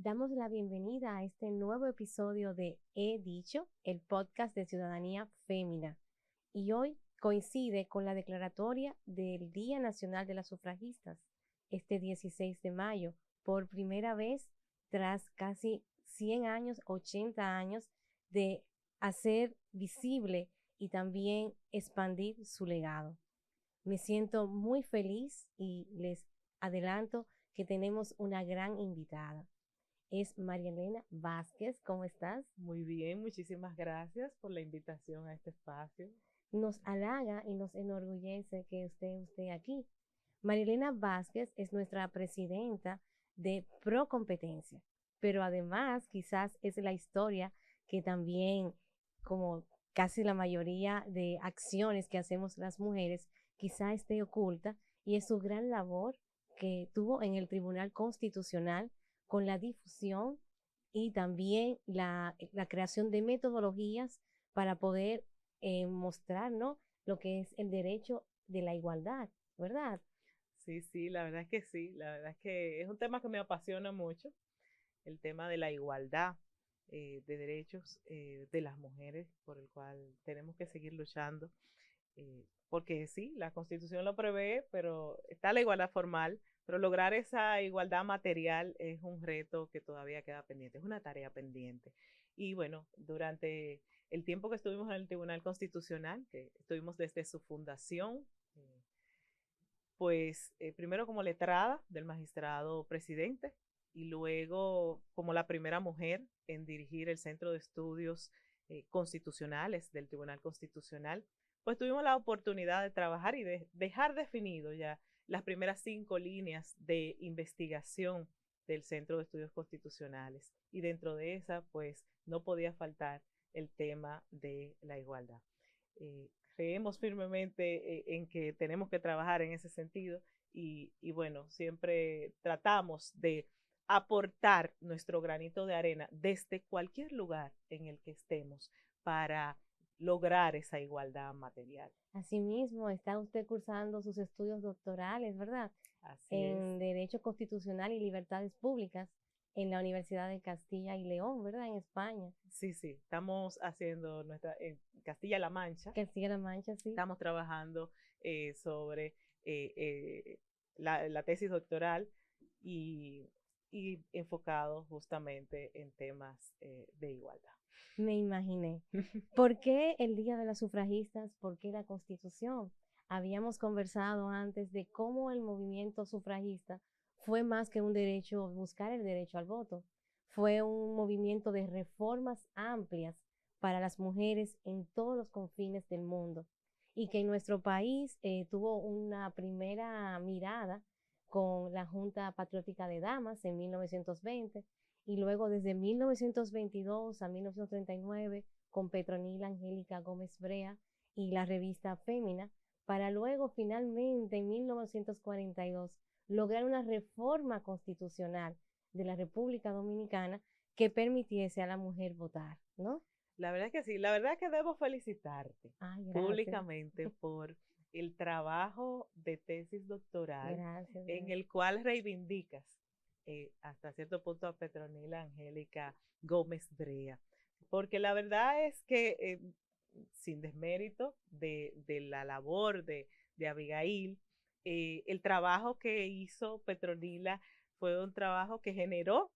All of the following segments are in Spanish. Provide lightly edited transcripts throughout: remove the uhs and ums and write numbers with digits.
Damos la bienvenida a este nuevo episodio de He Dicho, el podcast de Ciudadanía Fémina. Y hoy coincide con la declaratoria del Día Nacional de las Sufragistas, este 16 de mayo, por primera vez tras casi 100 años, 80 años de hacer visible y también expandir su legado. Me siento muy feliz y les adelanto que tenemos una gran invitada. Es María Elena Vázquez. ¿Cómo estás? Muy bien, muchísimas gracias por la invitación a este espacio. Nos halaga y nos enorgullece que esté aquí. María Elena Vázquez es nuestra presidenta de Pro Competencia, pero además quizás es la historia que también, como casi la mayoría de acciones que hacemos las mujeres, quizá esté oculta, y es su gran labor que tuvo en el Tribunal Constitucional con la difusión y también la creación de metodologías para poder mostrar, ¿no?, lo que es el derecho de la igualdad, ¿verdad? Sí, sí, la verdad es que sí, la verdad es que es un tema que me apasiona mucho, el tema de la igualdad de derechos de las mujeres, por el cual tenemos que seguir luchando, porque sí, la Constitución lo prevé, pero está la igualdad formal, pero lograr esa igualdad material es un reto que todavía queda pendiente, es una tarea pendiente. Y bueno, durante el tiempo que estuvimos en el Tribunal Constitucional, que estuvimos desde su fundación, pues primero como letrada del magistrado presidente y luego como la primera mujer en dirigir el Centro de Estudios Constitucionales del Tribunal Constitucional, pues tuvimos la oportunidad de trabajar y de dejar definido ya las primeras 5 líneas de investigación del Centro de Estudios Constitucionales. Y dentro de esa, pues no podía faltar el tema de la igualdad. Creemos firmemente en que tenemos que trabajar en ese sentido y bueno, siempre tratamos de aportar nuestro granito de arena desde cualquier lugar en el que estemos para lograr esa igualdad material. Asimismo, está usted cursando sus estudios doctorales, ¿verdad?, Así es. en Derecho Constitucional y Libertades Públicas en la Universidad de Castilla y León, ¿verdad?, en España. Sí, sí, estamos haciendo nuestra, en Castilla-La Mancha, Castilla-La Mancha, sí. estamos trabajando sobre eh, eh, la tesis doctoral y, y enfocado justamente en temas de igualdad. Me imaginé. ¿Por qué el Día de las Sufragistas? ¿Por qué la Constitución? Habíamos conversado antes de cómo el movimiento sufragista fue más que un derecho, buscar el derecho al voto. Fue un movimiento de reformas amplias para las mujeres en todos los confines del mundo. Y que en nuestro país tuvo una primera mirada con la Junta Patriótica de Damas en 1920, y luego desde 1922 a 1939 con Petronila Angélica Gómez Brea y la revista Fémina, para luego finalmente en 1942 lograr una reforma constitucional de la República Dominicana que permitiese a la mujer votar, ¿no? La verdad es que sí, la verdad es que debo felicitarte Ay, gracias, públicamente por el trabajo de tesis doctoral gracias, en gracias. el cual reivindicas hasta cierto punto a Petronila Angélica Gómez Brea, porque la verdad es que sin desmérito de la labor de Abigail, el trabajo que hizo Petronila fue un trabajo que generó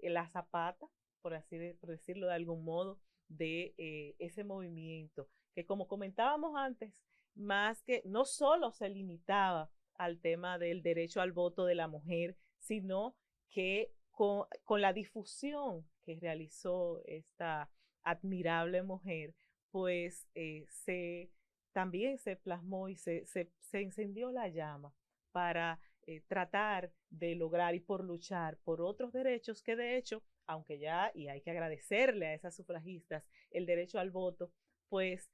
la zapata, por decirlo de algún modo, de ese movimiento, que como comentábamos antes, más que no solo se limitaba al tema del derecho al voto de la mujer, sino que con la difusión que realizó esta admirable mujer, pues también se plasmó y se encendió la llama para tratar de lograr y por luchar por otros derechos que de hecho, aunque ya, y hay que agradecerle a esas sufragistas el derecho al voto, pues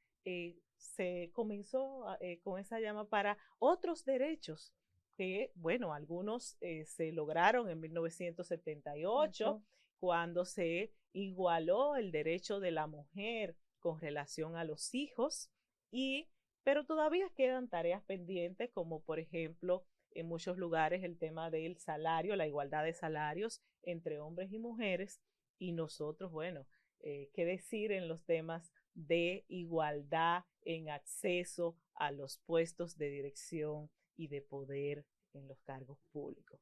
se comenzó con esa llama para otros derechos que, bueno, algunos se lograron en 1978, cuando se igualó el derecho de la mujer con relación a los hijos, pero todavía quedan tareas pendientes, como por ejemplo en muchos lugares el tema del salario, la igualdad de salarios entre hombres y mujeres, y nosotros, bueno, qué decir en los temas de igualdad en acceso a los puestos de dirección y de poder en los cargos públicos.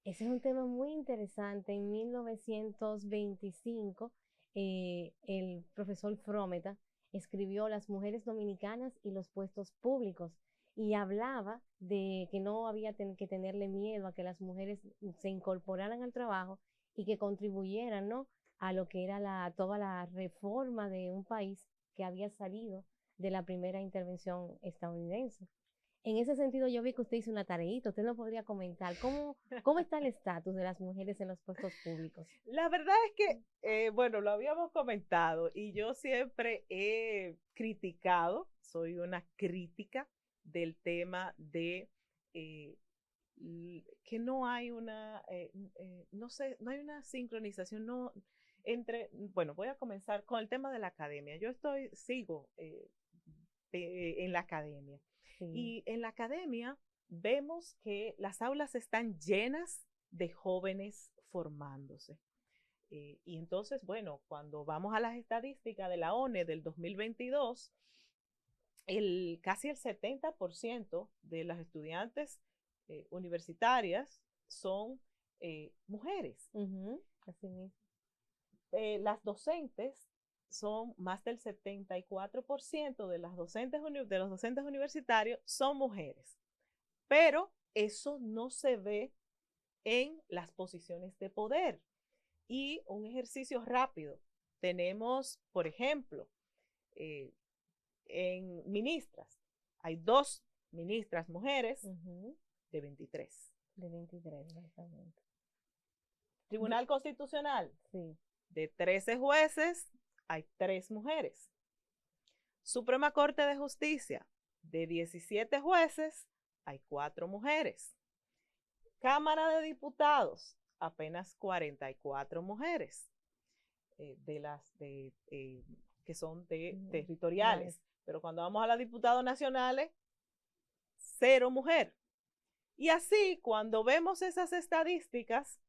Ese es un tema muy interesante. En 1925, el profesor Frometa escribió Las mujeres dominicanas y los puestos públicos y hablaba de que no había que tenerle miedo a que las mujeres se incorporaran al trabajo y que contribuyeran, ¿no?, a lo que era toda la reforma de un país que había salido de la primera intervención estadounidense. En ese sentido, yo vi que usted hizo una tareita. Usted nos podría comentar cómo está el estatus de las mujeres en los puestos públicos. La verdad es que, bueno, lo habíamos comentado y yo siempre he criticado, soy una crítica del tema de que no hay una, no sé, no hay una sincronización, no, entre, bueno, voy a comenzar con el tema de la academia. Yo sigo en la academia. Sí. Y en la academia vemos que las aulas están llenas de jóvenes formándose. Y entonces, bueno, cuando vamos a las estadísticas de la ONE del 2022, casi el 70% de las estudiantes universitarias son mujeres. Así mismo. Las docentes son más del 74% de los docentes universitarios son mujeres, pero eso no se ve en las posiciones de poder. Y un ejercicio rápido, tenemos, por ejemplo, en ministras, hay 2 ministras mujeres de 23. De 23, exactamente. Tribunal Constitucional, sí, de 13 jueces, hay 3 mujeres. Suprema Corte de Justicia, de 17 jueces, hay 4 mujeres. Cámara de Diputados, apenas 44 mujeres, que son territoriales. Pero cuando vamos a los diputados nacionales, 0 mujer. Y así, cuando vemos esas estadísticas,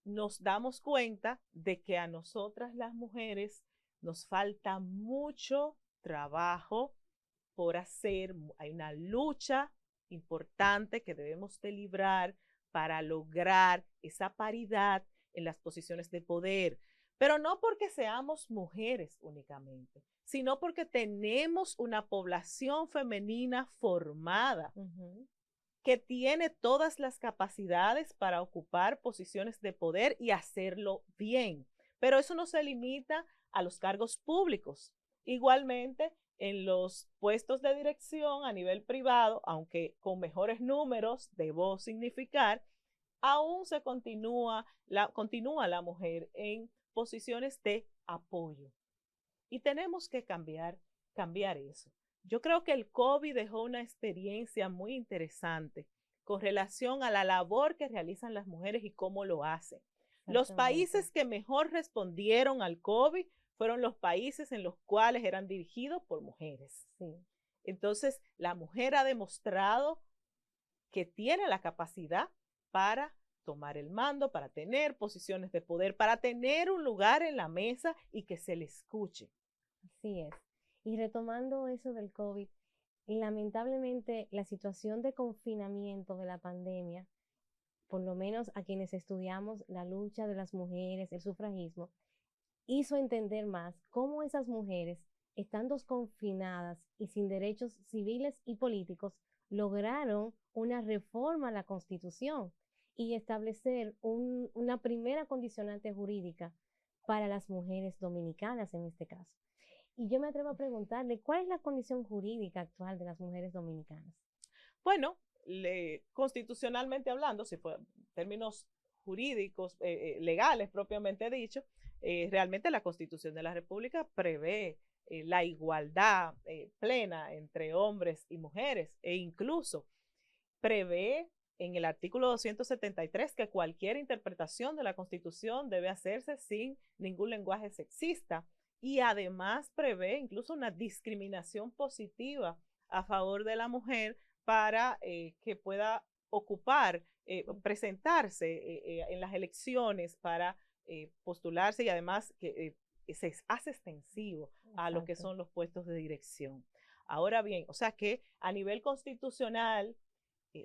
nos damos cuenta de que a nosotras las mujeres nos falta mucho trabajo por hacer. Hay una lucha importante que debemos de librar para lograr esa paridad en las posiciones de poder, pero no porque seamos mujeres únicamente, sino porque tenemos una población femenina formada que tiene todas las capacidades para ocupar posiciones de poder y hacerlo bien. Pero eso no se limita a los cargos públicos. Igualmente, en los puestos de dirección a nivel privado, aunque con mejores números, debo significar, aún se continúa la mujer en posiciones de apoyo. Y tenemos que cambiar eso. Yo creo que el COVID dejó una experiencia muy interesante con relación a la labor que realizan las mujeres y cómo lo hacen. Los países que mejor respondieron al COVID fueron los países en los cuales eran dirigidos por mujeres. Sí. Entonces, la mujer ha demostrado que tiene la capacidad para tomar el mando, para tener posiciones de poder, para tener un lugar en la mesa y que se le escuche. Así es. Y retomando eso del COVID, lamentablemente la situación de confinamiento de la pandemia, por lo menos a quienes estudiamos la lucha de las mujeres, el sufragismo, hizo entender más cómo esas mujeres, estando confinadas y sin derechos civiles y políticos, lograron una reforma a la Constitución y establecer una primera condicionante jurídica para las mujeres dominicanas en este caso. Y yo me atrevo a preguntarle, ¿cuál es la condición jurídica actual de las mujeres dominicanas? Bueno, constitucionalmente hablando, si fue términos jurídicos, legales propiamente dicho, realmente la Constitución de la República prevé la igualdad plena entre hombres y mujeres e incluso prevé en el artículo 273 que cualquier interpretación de la Constitución debe hacerse sin ningún lenguaje sexista y además prevé incluso una discriminación positiva a favor de la mujer para que pueda ocupar, presentarse en las elecciones para postularse y además que se hace extensivo a lo que Exacto. son los puestos de dirección. Ahora bien, o sea que a nivel constitucional,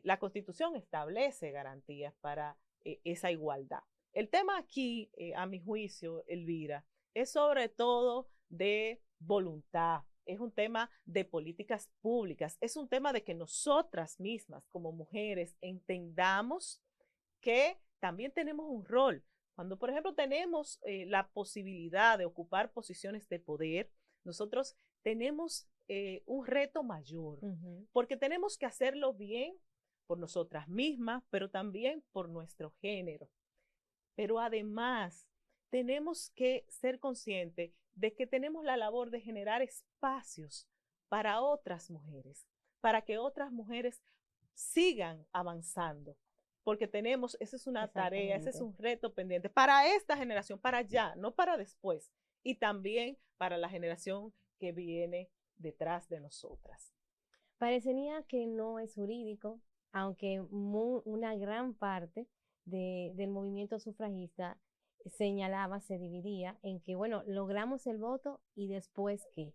la Constitución establece garantías para esa igualdad. El tema aquí, a mi juicio, Elvira, es sobre todo de voluntad, es un tema de políticas públicas, es un tema de que nosotras mismas como mujeres entendamos que también tenemos un rol. Cuando, por ejemplo, tenemos la posibilidad de ocupar posiciones de poder, nosotros tenemos un reto mayor, porque tenemos que hacerlo bien por nosotras mismas, pero también por nuestro género. Pero además, tenemos que ser conscientes de que tenemos la labor de generar espacios para otras mujeres, para que otras mujeres sigan avanzando, porque tenemos, esa es una tarea, ese es Exactamente. un reto pendiente para esta generación, para ya, no para después, y también para la generación que viene detrás de nosotras. Parecería que no es jurídico, aunque una gran parte del movimiento sufragista señalaba, se dividía en que, bueno, logramos el voto y después qué.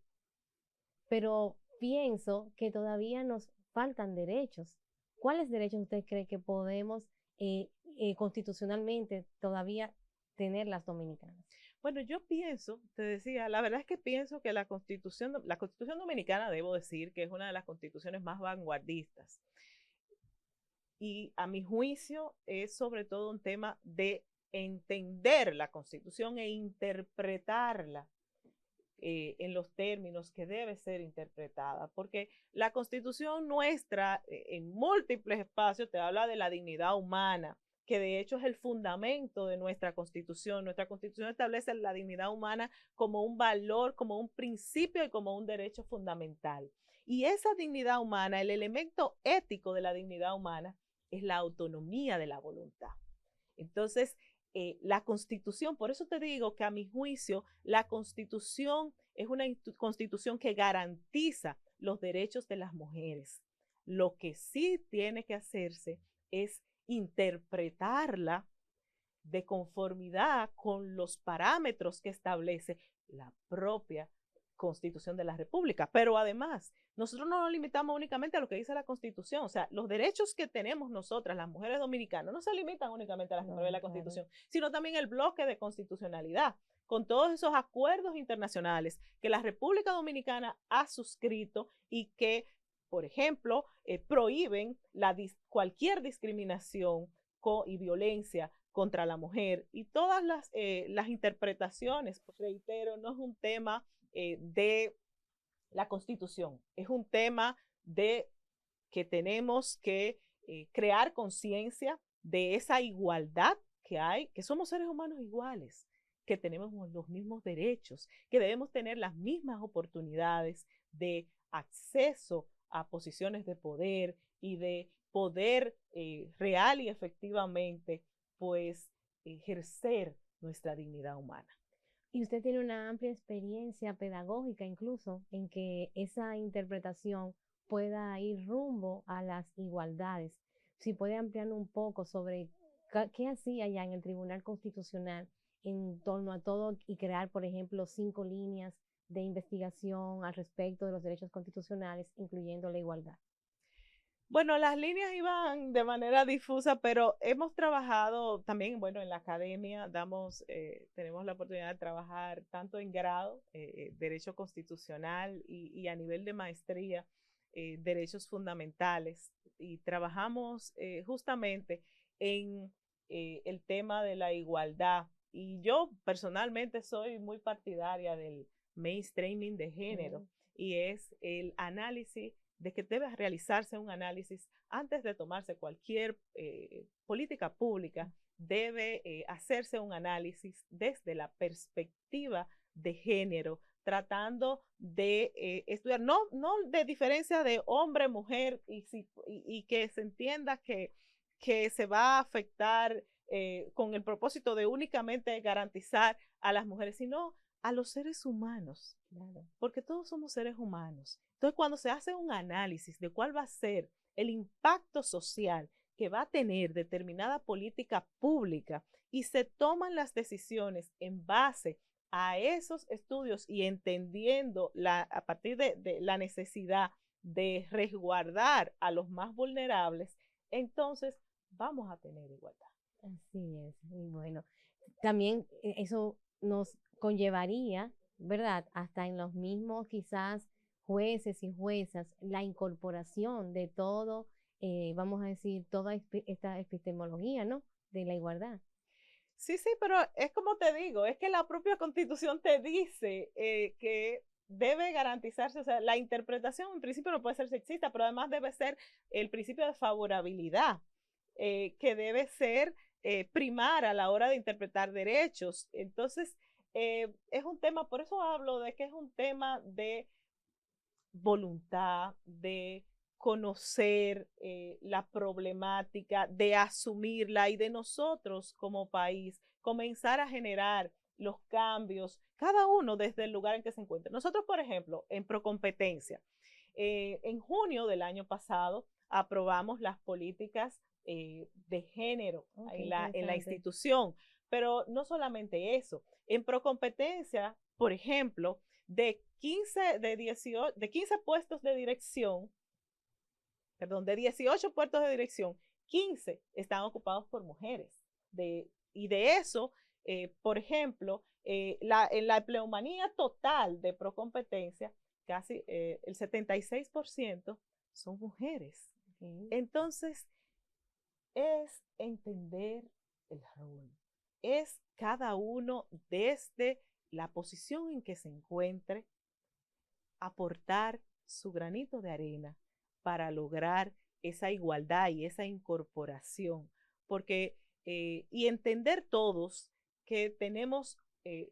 Pero pienso que todavía nos faltan derechos. ¿Cuáles derechos usted cree que podemos constitucionalmente todavía tener las dominicanas? Bueno, yo pienso, te decía, la verdad es que pienso que la Constitución Dominicana, debo decir, que es una de las constituciones más vanguardistas. Y a mi juicio es sobre todo un tema de entender la Constitución e interpretarla en los términos que debe ser interpretada, porque la Constitución nuestra en múltiples espacios te habla de la dignidad humana, que de hecho es el fundamento de nuestra Constitución. Nuestra Constitución establece la dignidad humana como un valor, como un principio y como un derecho fundamental. Y esa dignidad humana, el elemento ético de la dignidad humana, es la autonomía de la voluntad. Entonces, la Constitución, por eso te digo que a mi juicio, la Constitución es una constitución que garantiza los derechos de las mujeres. Lo que sí tiene que hacerse es interpretarla de conformidad con los parámetros que establece la propia Constitución de la República. Pero además, nosotros no nos limitamos únicamente a lo que dice la Constitución. O sea, los derechos que tenemos nosotras, las mujeres dominicanas, no se limitan únicamente a las que prevé No, la claro. Constitución, sino también el bloque de constitucionalidad, con todos esos acuerdos internacionales que la República Dominicana ha suscrito y que, por ejemplo, prohíben cualquier discriminación y violencia contra la mujer y todas las interpretaciones, pues reitero, no es un tema de la Constitución, es un tema de que tenemos que crear conciencia de esa igualdad que hay, que somos seres humanos iguales, que tenemos los mismos derechos, que debemos tener las mismas oportunidades de acceso a posiciones de poder y de poder real y efectivamente, pues, ejercer nuestra dignidad humana. Y usted tiene una amplia experiencia pedagógica incluso en que esa interpretación pueda ir rumbo a las igualdades. Si puede ampliar un poco sobre qué hacía ya en el Tribunal Constitucional en torno a todo y crear, por ejemplo, 5 líneas de investigación al respecto de los derechos constitucionales, incluyendo la igualdad. Bueno, las líneas iban de manera difusa, pero hemos trabajado también, bueno, en la academia tenemos la oportunidad de trabajar tanto en grado, derecho constitucional y a nivel de maestría, derechos fundamentales. Y trabajamos justamente en el tema de la igualdad. Y yo personalmente soy muy partidaria del mainstreaming de género y es el análisis de que debe realizarse un análisis antes de tomarse cualquier política pública, debe hacerse un análisis desde la perspectiva de género, tratando de estudiar, no de diferencia de hombre, mujer, y que se entienda que se va a afectar con el propósito de únicamente garantizar a las mujeres, sino a los seres humanos, Claro. porque todos somos seres humanos. Entonces, cuando se hace un análisis de cuál va a ser el impacto social que va a tener determinada política pública y se toman las decisiones en base a esos estudios y entendiendo a partir de la necesidad de resguardar a los más vulnerables, entonces vamos a tener igualdad. Así es. Y bueno, también eso nos conllevaría, ¿verdad? Hasta en los mismos quizás jueces y juezas, la incorporación de todo, vamos a decir, toda esta epistemología, ¿no? De la igualdad. Sí, sí, pero es como te digo, es que la propia Constitución te dice que debe garantizarse, o sea, la interpretación en principio no puede ser sexista, pero además debe ser el principio de favorabilidad, que debe ser primar a la hora de interpretar derechos. Entonces, es un tema, por eso hablo de que es un tema de voluntad, de conocer la problemática, de asumirla y de nosotros como país comenzar a generar los cambios, cada uno desde el lugar en que se encuentre. Nosotros, por ejemplo, en Procompetencia, en junio del año pasado aprobamos las políticas de género en la institución, pero no solamente eso, en Procompetencia, por ejemplo, de 15 puestos de dirección, perdón, de 18 puestos de dirección, 15 están ocupados por mujeres. Y de eso, por ejemplo, en la empleomanía total de Procompetencia, casi el 76% son mujeres. Entonces, es entender el rol, es cada uno desde la posición en que se encuentre, aportar su granito de arena para lograr esa igualdad y esa incorporación, porque y entender todos que tenemos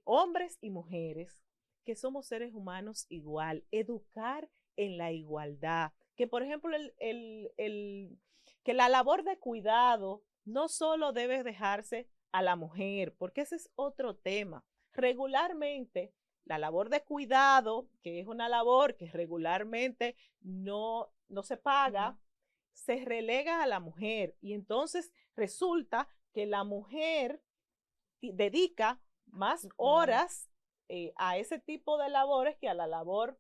hombres y mujeres, que somos seres humanos igual, educar en la igualdad, que por ejemplo que la labor de cuidado no solo debe dejarse a la mujer, porque ese es otro tema. Regularmente, la labor de cuidado, que es una labor que regularmente no se paga, se relega a la mujer y entonces resulta que la mujer dedica más horas a ese tipo de labores que a la labor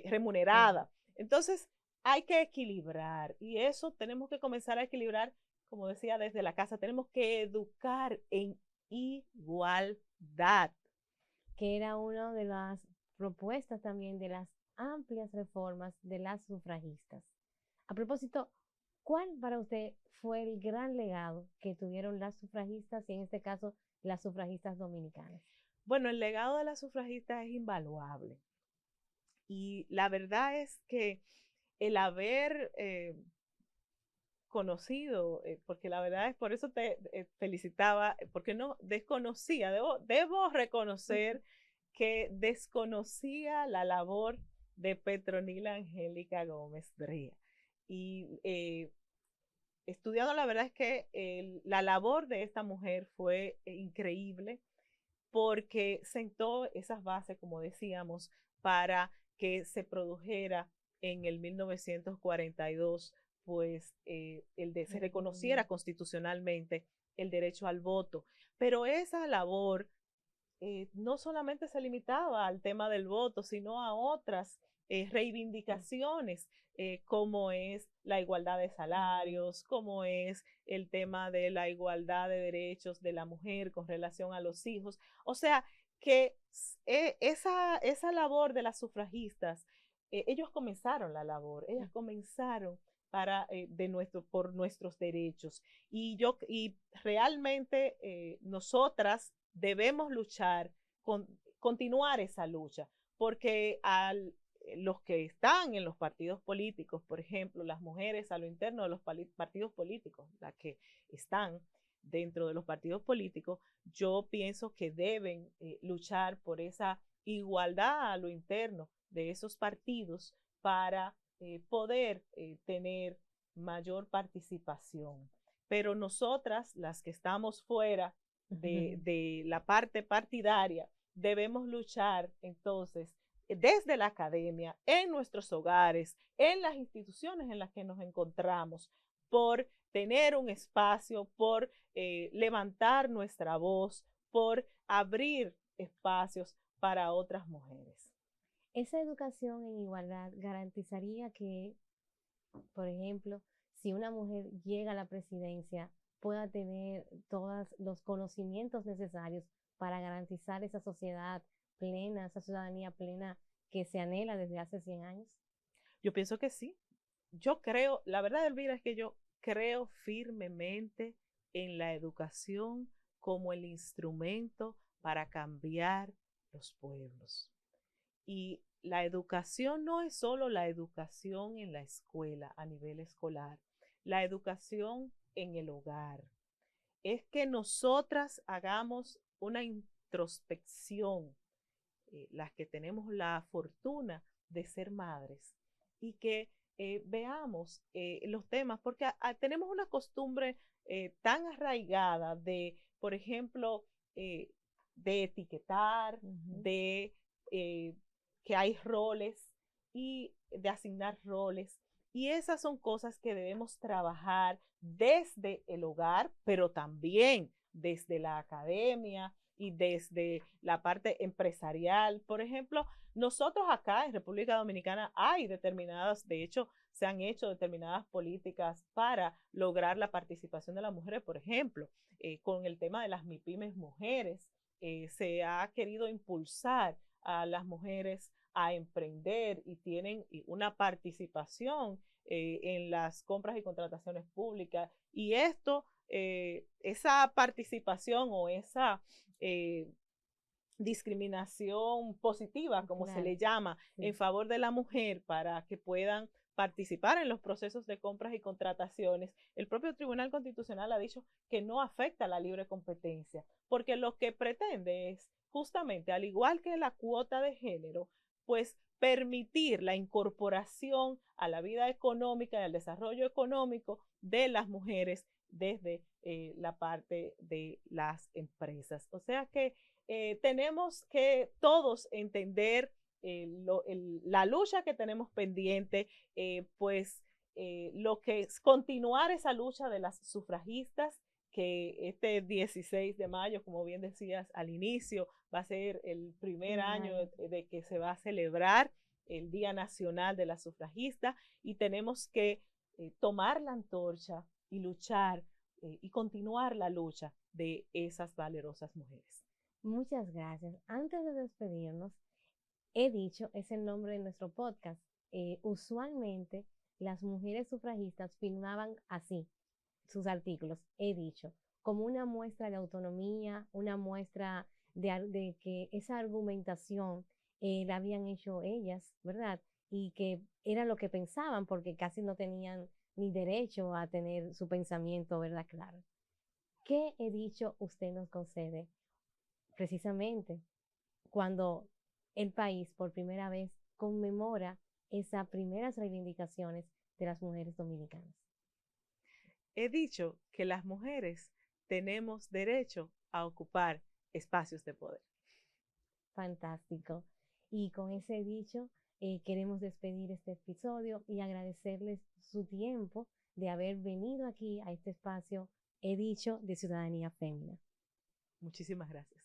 remunerada. Entonces hay que equilibrar y eso tenemos que comenzar a equilibrar, como decía, desde la casa. Tenemos que educar en igualdad. Que era una de las propuestas también de las amplias reformas de las sufragistas. A propósito, ¿cuál para usted fue el gran legado que tuvieron las sufragistas y en este caso las sufragistas dominicanas? Bueno, el legado de las sufragistas es invaluable. Y la verdad es que el haber conocido, porque la verdad es por eso te felicitaba, porque no desconocía, debo reconocer que desconocía la labor de Petronila Angélica Gómez Brea. Y estudiando, la verdad es que la labor de esta mujer fue increíble porque sentó esas bases, como decíamos, para que se produjera en el 1942 pues se reconociera constitucionalmente el derecho al voto. Pero esa labor no solamente se limitaba al tema del voto, sino a otras reivindicaciones, como es la igualdad de salarios, como es el tema de la igualdad de derechos de la mujer con relación a los hijos. O sea, que esa labor de las sufragistas, ellos comenzaron la labor, ellas comenzaron por nuestros derechos. Y realmente nosotras debemos luchar, continuar esa lucha, porque los que están en los partidos políticos, por ejemplo, las mujeres a lo interno de los partidos políticos, las que están dentro de los partidos políticos, yo pienso que deben luchar por esa igualdad a lo interno de esos partidos para poder tener mayor participación. Pero nosotras, las que estamos fuera de la parte partidaria, debemos luchar entonces desde la academia, en nuestros hogares, en las instituciones en las que nos encontramos, por tener un espacio, por levantar nuestra voz, por abrir espacios para otras mujeres. Esa educación en igualdad garantizaría que, por ejemplo, si una mujer llega a la presidencia, pueda tener todos los conocimientos necesarios para garantizar esa sociedad plena, esa ciudadanía plena que se anhela desde hace 100 años. Yo pienso que sí. Yo creo, la verdad, Elvira, es que yo creo firmemente en la educación como el instrumento para cambiar los pueblos. Y la educación no es solo la educación en la escuela, a nivel escolar, la educación en el hogar. Es que nosotras hagamos una introspección, las que tenemos la fortuna de ser madres, y que veamos los temas, porque tenemos una costumbre tan arraigada de, por ejemplo, de etiquetar, de que hay roles y de asignar roles. Y esas son cosas que debemos trabajar desde el hogar, pero también desde la academia y desde la parte empresarial. Por ejemplo, nosotros acá en República Dominicana hay determinadas, de hecho, se han hecho determinadas políticas para lograr la participación de las mujeres. Por ejemplo, con el tema de las MIPYMES mujeres, se ha querido impulsar a las mujeres a emprender y tienen una participación en las compras y contrataciones públicas. Y esto, esa participación o esa discriminación positiva, como se le llama, en favor de la mujer para que puedan participar en los procesos de compras y contrataciones, el propio Tribunal Constitucional ha dicho que no afecta a la libre competencia, porque lo que pretende es justamente, al igual que la cuota de género, pues permitir la incorporación a la vida económica y al desarrollo económico de las mujeres desde la parte de las empresas. O sea que tenemos que todos entender la lucha que tenemos pendiente, lo que es continuar esa lucha de las sufragistas, que este 16 de mayo, como bien decías al inicio, va a ser el primer año de que se va a celebrar el Día Nacional de la Sufragista, y tenemos que tomar la antorcha y luchar y continuar la lucha de esas valerosas mujeres. Muchas gracias. Antes de despedirnos, He Dicho es el nombre de nuestro podcast. Usualmente las mujeres sufragistas firmaban así sus artículos, He Dicho, como una muestra de autonomía, una muestra de que esa argumentación la habían hecho ellas, ¿verdad? Y que era lo que pensaban porque casi no tenían ni derecho a tener su pensamiento, ¿verdad? Claro. ¿Qué He Dicho usted nos concede? Precisamente cuando el país por primera vez conmemora esas primeras reivindicaciones de las mujeres dominicanas. He dicho que las mujeres tenemos derecho a ocupar espacios de poder. Fantástico. Y con ese dicho, queremos despedir este episodio y agradecerles su tiempo de haber venido aquí a este espacio, He Dicho, de Ciudadanía Fémina. Muchísimas gracias.